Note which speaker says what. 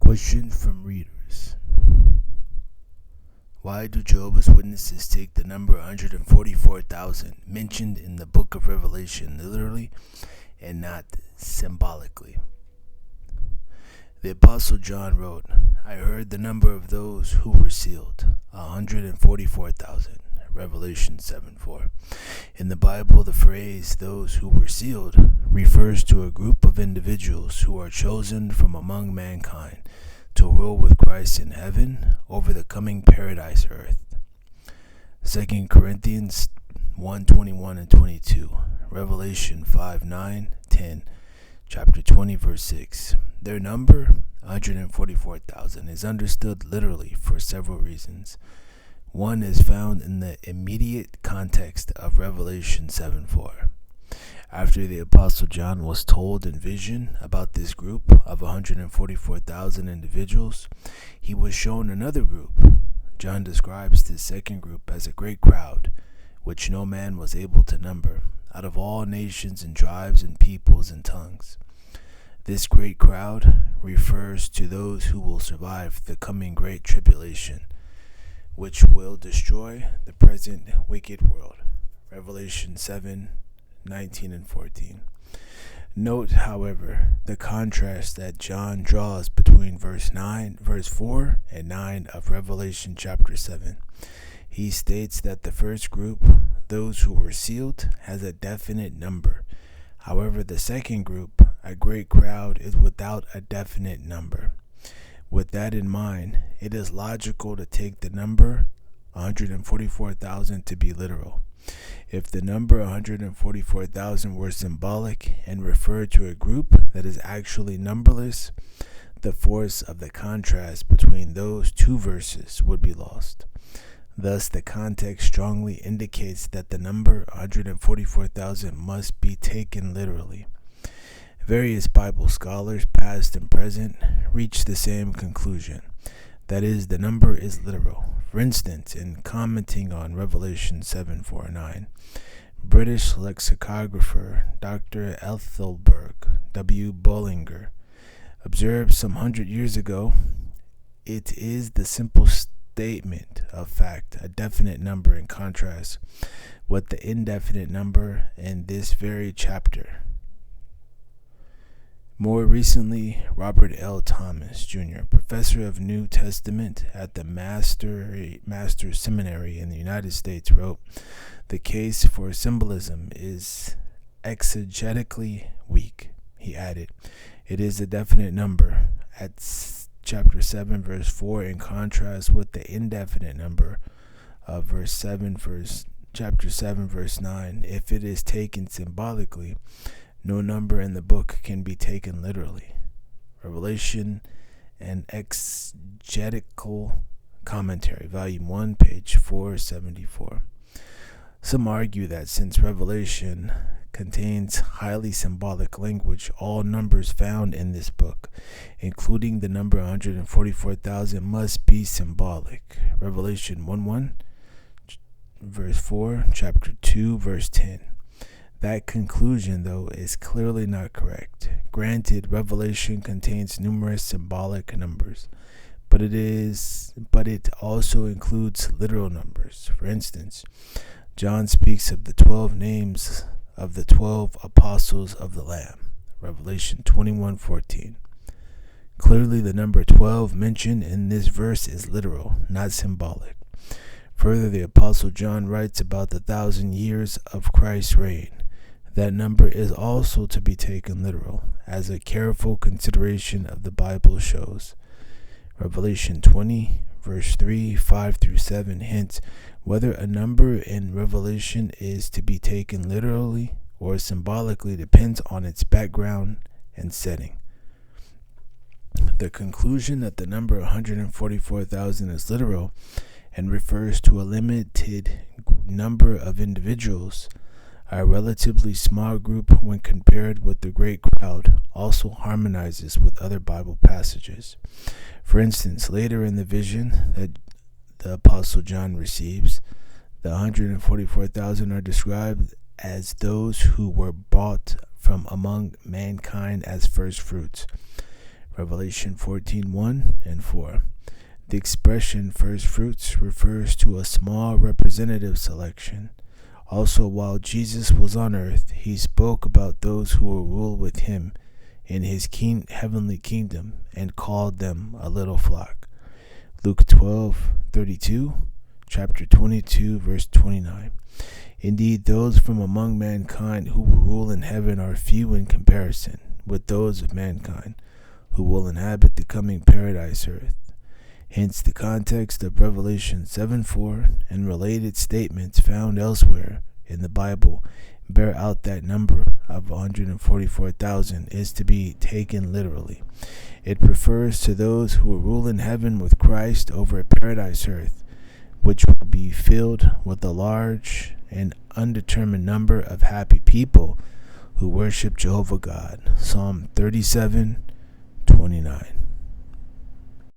Speaker 1: Question from readers. Why do Jehovah's Witnesses take the number 144,000 mentioned in the book of Revelation literally and not symbolically? The Apostle John wrote, I heard the number of those who were sealed, 144,000. Revelation 7:4. In the Bible, the phrase, those who were sealed, refers to a group of individuals who are chosen from among mankind to rule with Christ in heaven over the coming paradise earth. 2 Corinthians 1:21 and 22, Revelation 5:9, 10, chapter 20, verse 6. Their number, 144,000, is understood literally for several reasons. One is found in the immediate context of Revelation 7:4. After the Apostle John was told in vision about this group of 144,000 individuals, he was shown another group. John describes this second group as a great crowd, which no man was able to number, out of all nations and tribes and peoples and tongues. This great crowd refers to those who will survive the coming great tribulation, which will destroy the present wicked world. Revelation 7:19 and 14. Note, however, the contrast that John draws between verse 4 and 9 of Revelation chapter 7. He states that the first group, those who were sealed, has a definite number. However, the second group, a great crowd, is without a definite number. With that in mind, it is logical to take the number 144,000 to be literal. If the number 144,000 were symbolic and referred to a group that is actually numberless, the force of the contrast between those two verses would be lost. Thus, the context strongly indicates that the number 144,000 must be taken literally. Various Bible scholars, past and present, reach the same conclusion. That is, the number is literal. For instance, in commenting on Revelation 7:4-9, British lexicographer Dr. Ethelbert W. Bullinger observed some 100 years ago, it is the simple statement of fact, a definite number in contrast with the indefinite number in this very chapter. More recently, Robert L. Thomas, Jr., professor of New Testament at the Master Seminary in the United States, wrote, the case for symbolism is exegetically weak. He added, it is a definite number at chapter 7, verse 4, in contrast with the indefinite number of chapter 7, verse 9. If it is taken symbolically, no number in the book can be taken literally. Revelation and Exegetical Commentary, Volume 1, page 474. Some argue that since Revelation contains highly symbolic language, all numbers found in this book, including the number 144,000, must be symbolic. Revelation 1:1, verse 4, chapter 2, verse 10. That conclusion, though, is clearly not correct. Granted, Revelation contains numerous symbolic numbers, but it also includes literal numbers. For instance, John speaks of the 12 names of the 12 apostles of the Lamb. Revelation 21:14. Clearly, the number 12 mentioned in this verse is literal, not symbolic. Further, the Apostle John writes about the 1,000 years of Christ's reign. That number is also to be taken literal, as a careful consideration of the Bible shows. Revelation 20, verse 3, 5-7 hints whether a number in Revelation is to be taken literally or symbolically depends on its background and setting. The conclusion that the number 144,000 is literal and refers to a limited number of individuals, a relatively small group when compared with the great crowd, also harmonizes with other Bible passages. For instance, later in the vision that the Apostle John receives, the 144,000 are described as those who were bought from among mankind as first fruits. Revelation 14:1 and 4. The expression first fruits refers to a small representative selection. Also, while Jesus was on earth, he spoke about those who will rule with him in his heavenly kingdom and called them a little flock. Luke 12:32, chapter 22, verse 29. Indeed, those from among mankind who will rule in heaven are few in comparison with those of mankind who will inhabit the coming paradise earth. Hence, the context of Revelation 7:4 and related statements found elsewhere in the Bible bear out that number of 144,000 is to be taken literally. It refers to those who will rule in heaven with Christ over a paradise earth, which will be filled with a large and undetermined number of happy people who worship Jehovah God. Psalm 37:29.